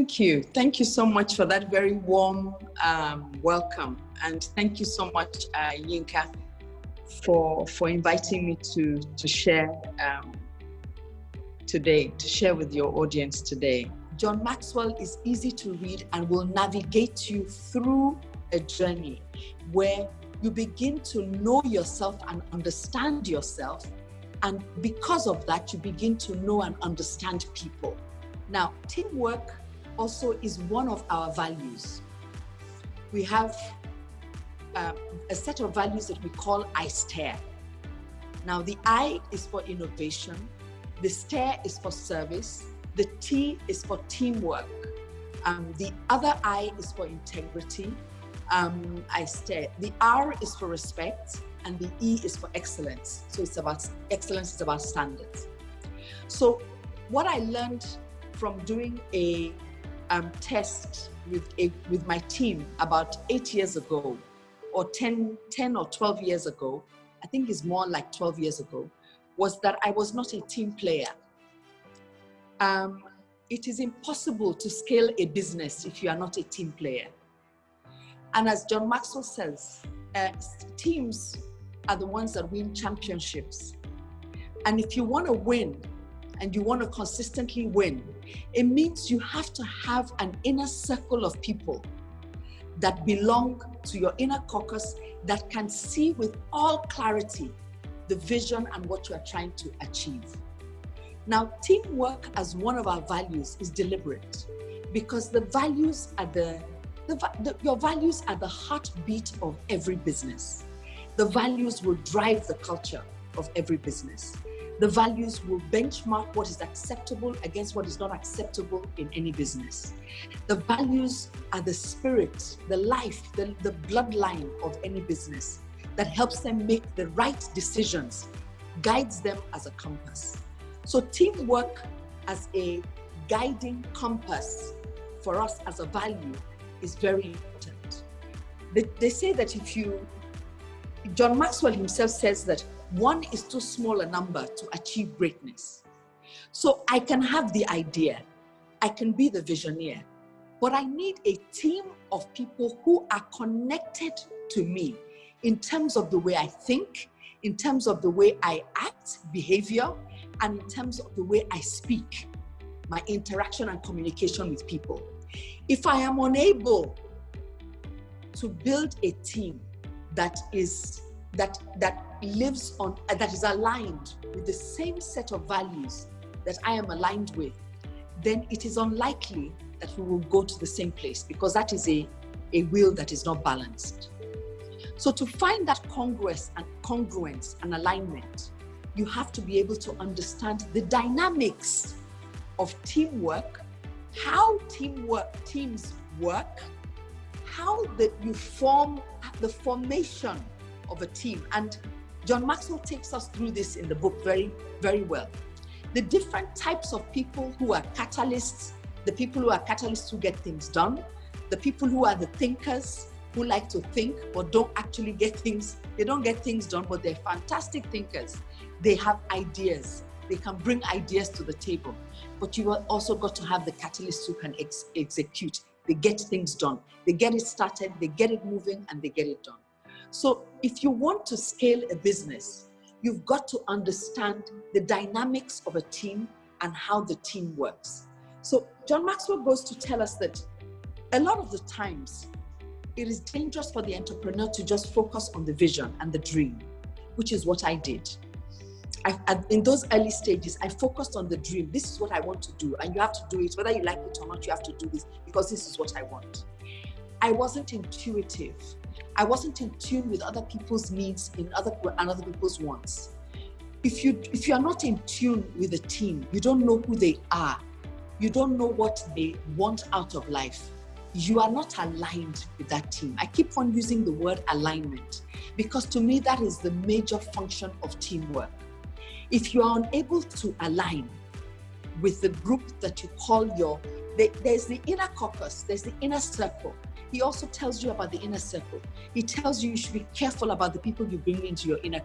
Thank you. Thank you so much for that very warm welcome. And thank you so much, Yinka, for inviting me to share today, to share with your audience today. John Maxwell is easy to read and will navigate you through a journey where you begin to know yourself and understand yourself. And because of that, you begin to know and understand people. Now, teamwork also is one of our values. We have a set of values that we call I-STARE. Now, the I is for innovation, the STARE is for service, the T is for teamwork, the other I is for integrity, I-STARE. The R is for respect, and the E is for excellence. So it's about excellence, it's about standards. So what I learned from doing a test with my team about 8 years ago, or 10 or 12 years ago, I think it's more like 12 years ago, was that I was not a team player. It is impossible to scale a business if you are not a team player. And as John Maxwell says, teams are the ones that win championships. And if you want to win, and you want to consistently win, it means you have to have an inner circle of people that belong to your inner caucus that can see with all clarity the vision and what you are trying to achieve. Now, teamwork as one of our values is deliberate because the values are your values are the heartbeat of every business. The values will drive the culture of every business. The values will benchmark what is acceptable against what is not acceptable in any business. The values are the spirit, the life, the bloodline of any business that helps them make the right decisions, guides them as a compass. So teamwork as a guiding compass for us as a value is very important. They say that John Maxwell himself says that one is too small a number to achieve greatness. So I can have the idea, I can be the visionary, but I need a team of people who are connected to me in terms of the way I think, in terms of the way I act, behavior, and in terms of the way I speak, my interaction and communication with people. If I am unable to build a team that is aligned with the same set of values that I am aligned with, then it is unlikely that we will go to the same place because that is a wheel that is not balanced. So to find that congruence and alignment, you have to be able to understand the dynamics of teamwork, how teams work, how you form the formation of a team. And John Maxwell takes us through this in the book very, very well. The different types of people who are catalysts, the people who are catalysts who get things done, the people who are the thinkers, who like to think but don't actually get things, they don't get things done, but they're fantastic thinkers. They have ideas. They can bring ideas to the table. But you also got to have the catalysts who can execute. They get things done. They get it started, they get it moving, and they get it done. So if you want to scale a business, you've got to understand the dynamics of a team and how the team works. So John Maxwell goes to tell us that a lot of the times, it is dangerous for the entrepreneur to just focus on the vision and the dream, which is what I did. In those early stages, I focused on the dream. This is what I want to do, and you have to do it. Whether you like it or not, you have to do this because this is what I want. I wasn't intuitive. I wasn't in tune with other people's needs and other people's wants. If you are not in tune with the team, you don't know who they are. You don't know what they want out of life. You are not aligned with that team. I keep on using the word alignment because to me, that is the major function of teamwork. If you are unable to align with the group that you call there's the inner caucus, there's the inner circle. He also tells you about the inner circle. He tells you should be careful about the people you bring into your inner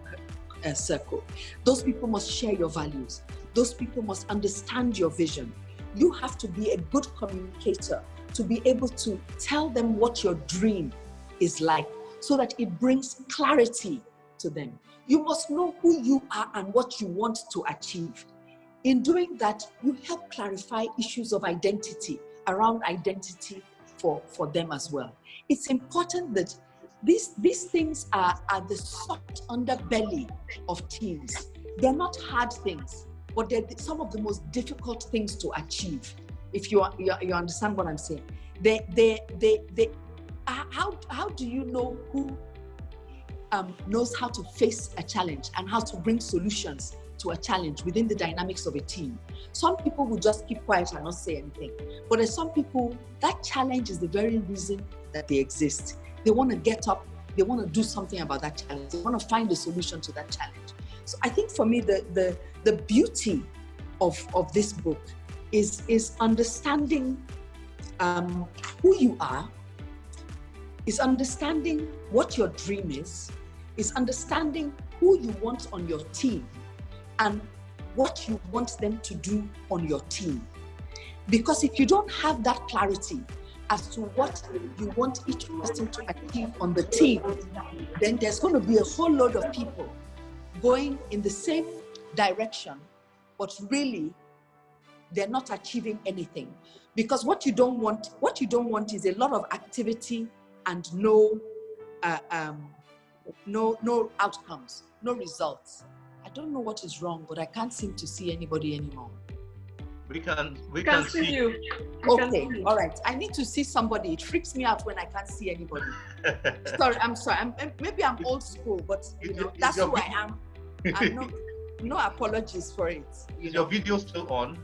circle. Those people must share your values. Those people must understand your vision. you have to be a good communicator to be able to tell them what your dream is like, so that it brings clarity to them. You must know who you are and what you want to achieve. In doing that, you help clarify issues of identity, around identity for them as well. It's important that these things are the soft underbelly of teams. They're not hard things, but they're some of the most difficult things to achieve. If you understand what I'm saying. How do you know who knows how to face a challenge and how to bring solutions to a challenge within the dynamics of a team? Some people will just keep quiet and not say anything. But there's some people, that challenge is the very reason that they exist. They want to get up, they want to do something about that challenge. They want to find a solution to that challenge. So I think for me, the beauty of this book is understanding who you are, is understanding what your dream is understanding who you want on your team and what you want them to do on your team. Because if you don't have that clarity as to what you want each person to achieve on the team, then there's going to be a whole load of people going in the same direction, but really they're not achieving anything. Because what you don't want is a lot of activity and no outcomes, no results. I don't know what is wrong, but I can't seem to see anybody anymore. We can see you. Okay, all right. I need to see somebody. It freaks me out when I can't see anybody. I'm sorry. Maybe I'm old school, but that's who I am. And no apologies for it. Is your video still on?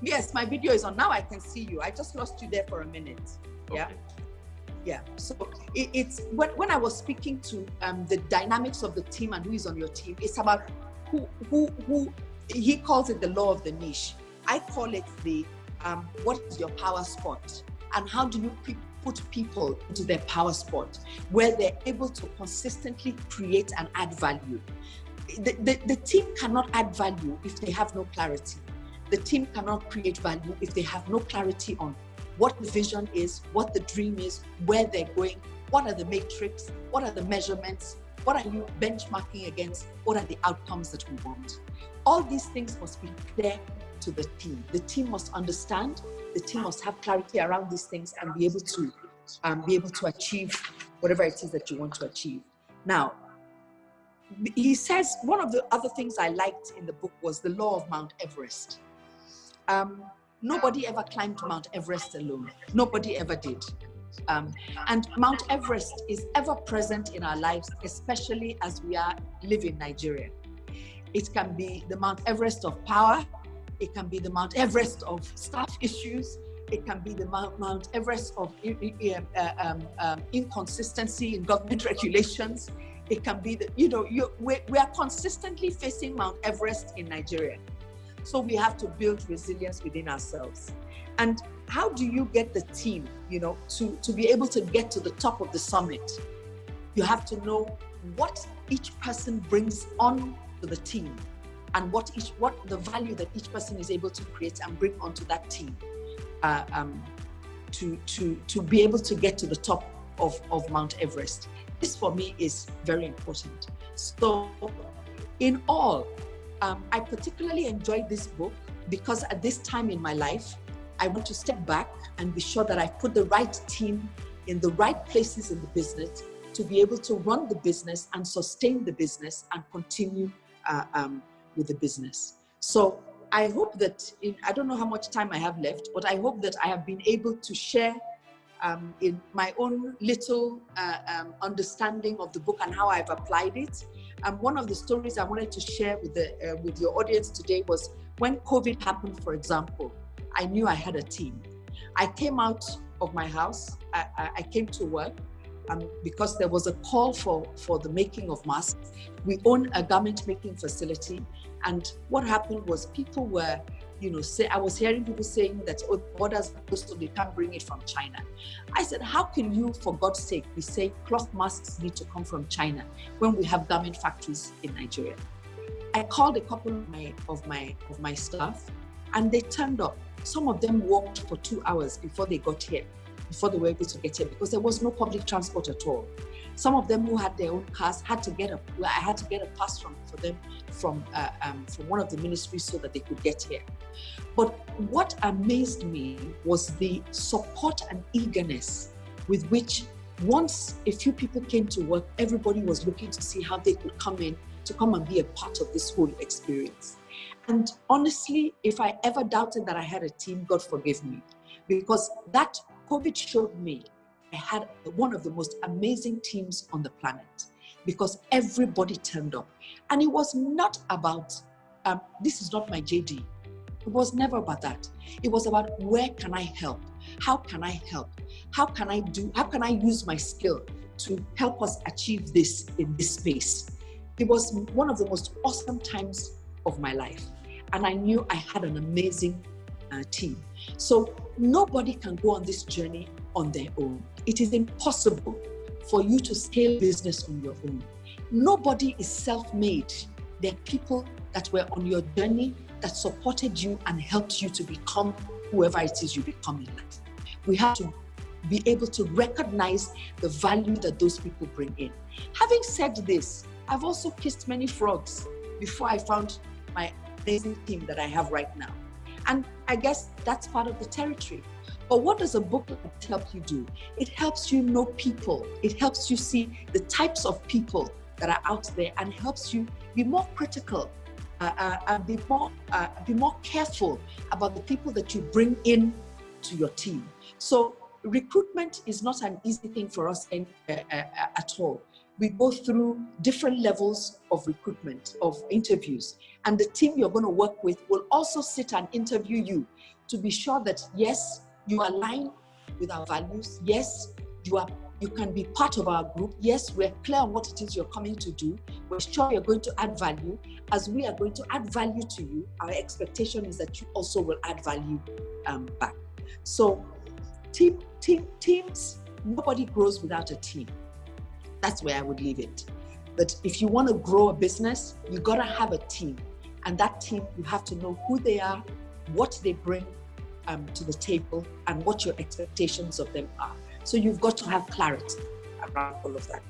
Yes, my video is on. Now I can see you. I just lost you there for a minute. Yeah. Okay. Yeah. So it's when I was speaking to the dynamics of the team and who is on your team, it's about who he calls it the law of the niche. I call it the what is your power spot, and how do you put people into their power spot where they're able to consistently create and add value. The team cannot add value if they have no clarity. The team cannot create value if they have no clarity on what the vision is, what the dream is, where they're going, what are the metrics, what are the measurements, what are you benchmarking against, what are the outcomes that we want. All these things must be clear to the team. The team must understand, the team must have clarity around these things and be able to achieve whatever it is that you want to achieve. Now, he says one of the other things I liked in the book was the law of Mount Everest. Nobody ever climbed Mount Everest alone. Nobody ever did. And Mount Everest is ever present in our lives, especially as we live in Nigeria. It can be the Mount Everest of power. It can be the Mount Everest of staff issues. It can be the Mount Everest of inconsistency in government regulations. It can be we are consistently facing Mount Everest in Nigeria. So we have to build resilience within ourselves. And how do you get the team, to be able to get to the top of the summit? You have to know what each person brings on to the team and what the value that each person is able to create and bring onto that team to be able to get to the top of Mount Everest. This for me is very important. So in all, I particularly enjoyed this book because at this time in my life, I want to step back and be sure that I put the right team in the right places in the business to be able to run the business and sustain the business and continue with the business. So I hope that, I don't know how much time I have left, but I hope that I have been able to share in my own little understanding of the book and how I've applied it. One of the stories I wanted to share with your audience today was when COVID happened, for example, I knew I had a team. I came out of my house, I came to work because there was a call for the making of masks. We own a garment making facility. And what happened was people were, I was hearing people saying that, orders are closed, so they can't bring it from China. I said, how can you, for God's sake, be saying cloth masks need to come from China when we have garment factories in Nigeria? I called a couple of my staff And they turned up. Some of them walked for 2 hours before they got here, before they were able to get here, because there was no public transport at all. Some of them who had their own cars I had to get a pass for them from one of the ministries so that they could get here. But what amazed me was the support and eagerness with which, once a few people came to work, everybody was looking to see how they could come and be a part of this whole experience. And honestly, if I ever doubted that I had a team, God forgive me, because that COVID showed me I had one of the most amazing teams on the planet, because everybody turned up. And it was not about, this is not my JD. It was never about that. It was about, where can I help? How can I help? How can I use my skill to help us achieve this in this space? It was one of the most awesome times of my life. And I knew I had an amazing team. So nobody can go on this journey on their own. It is impossible for you to scale business on your own. Nobody is self-made. There are people that were on your journey that supported you and helped you to become whoever it is you become in life. We have to be able to recognize the value that those people bring in. Having said this, I've also kissed many frogs before I found my amazing team that I have right now. And I guess that's part of the territory. But what does a book help you do? It helps you know people. It helps you see the types of people that are out there and helps you be more critical and be more careful about the people that you bring in to your team. So recruitment is not an easy thing for us at all. We go through different levels of recruitment, of interviews, and the team you're going to work with will also sit and interview you to be sure that, yes, you align with our values. Yes, you can be part of our group. Yes, we're clear on what it is you're coming to do. We're sure you're going to add value. As we are going to add value to you, our expectation is that you also will add value back. So teams, nobody grows without a team. That's where I would leave it. That if you want to grow a business, you got to have a team. And that team, you have to know who they are, what they bring to the table, and what your expectations of them are. So you've got to have clarity around all of that.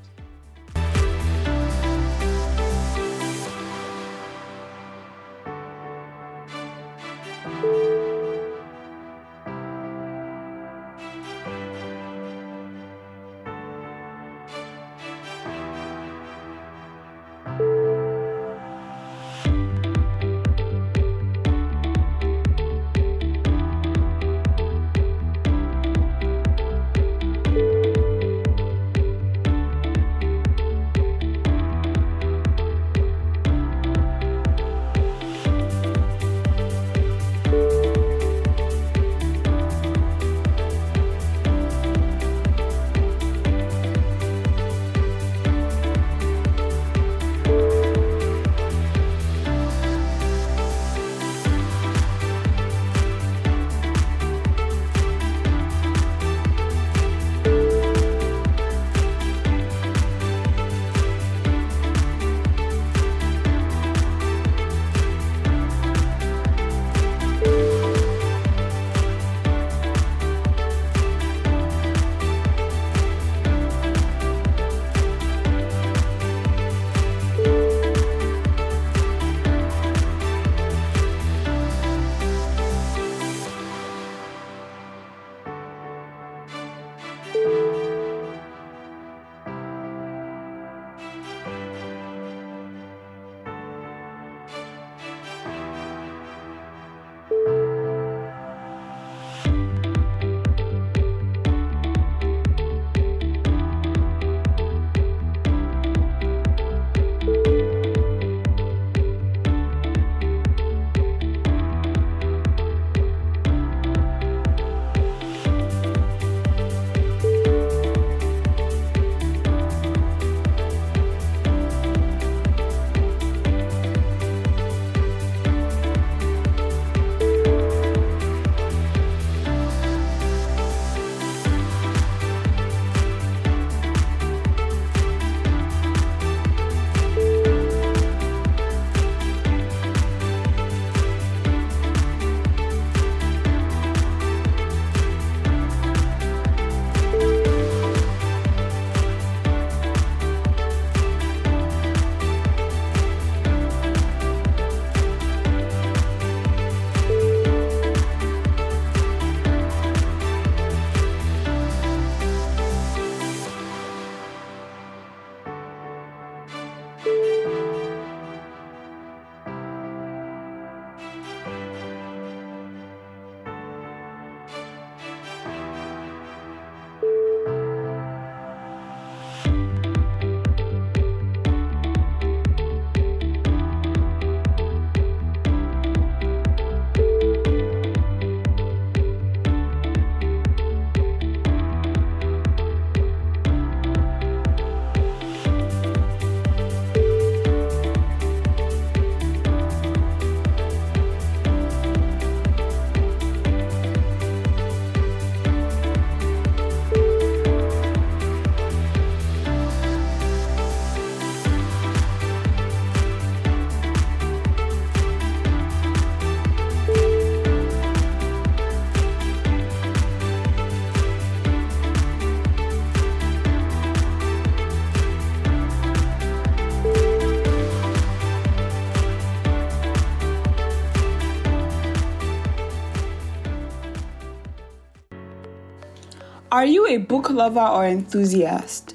Are you a book lover or enthusiast?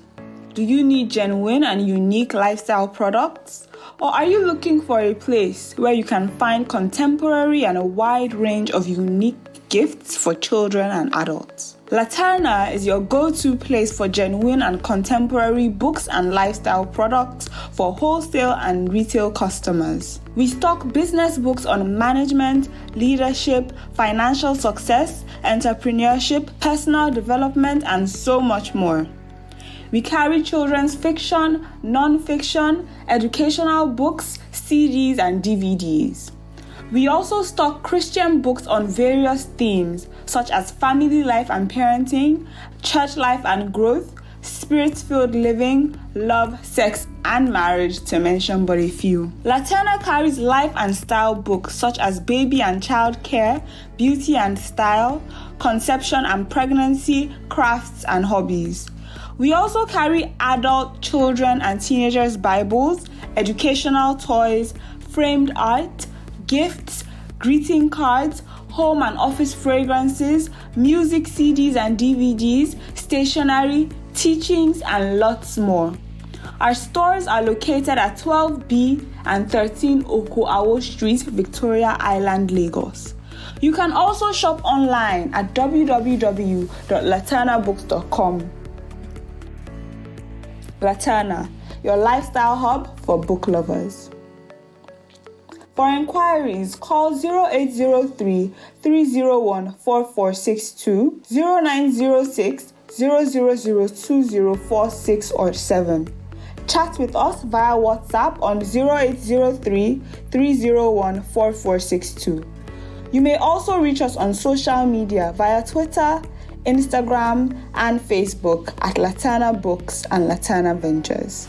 Do you need genuine and unique lifestyle products? Or are you looking for a place where you can find contemporary and a wide range of unique gifts for children and adults? Laterna is your go-to place for genuine and contemporary books and lifestyle products for wholesale and retail customers. We stock business books on management, leadership, financial success, entrepreneurship, personal development, and so much more. We carry children's fiction, non-fiction, educational books, CDs, and DVDs. We also stock Christian books on various themes such as family life and parenting, church life and growth, spirit-filled living, love, sex, and marriage, to mention but a few. Laterna carries life and style books such as baby and child care, beauty and style, conception and pregnancy, crafts, and hobbies. We also carry adult, children, and teenagers' Bibles, educational toys, framed art, gifts, greeting cards, home and office fragrances, music CDs and DVDs, stationery, teachings, and lots more. Our stores are located at 12B and 13 Okoawo Street, Victoria Island, Lagos. You can also shop online at www.laternabooks.com. Laterna, your lifestyle hub for book lovers. For inquiries, call 0803 301 4462, 0906 0002046 or 7. Chat with us via WhatsApp on 0803 301 4462. You may also reach us on social media via Twitter, Instagram, and Facebook at Laterna Books and Laterna Ventures.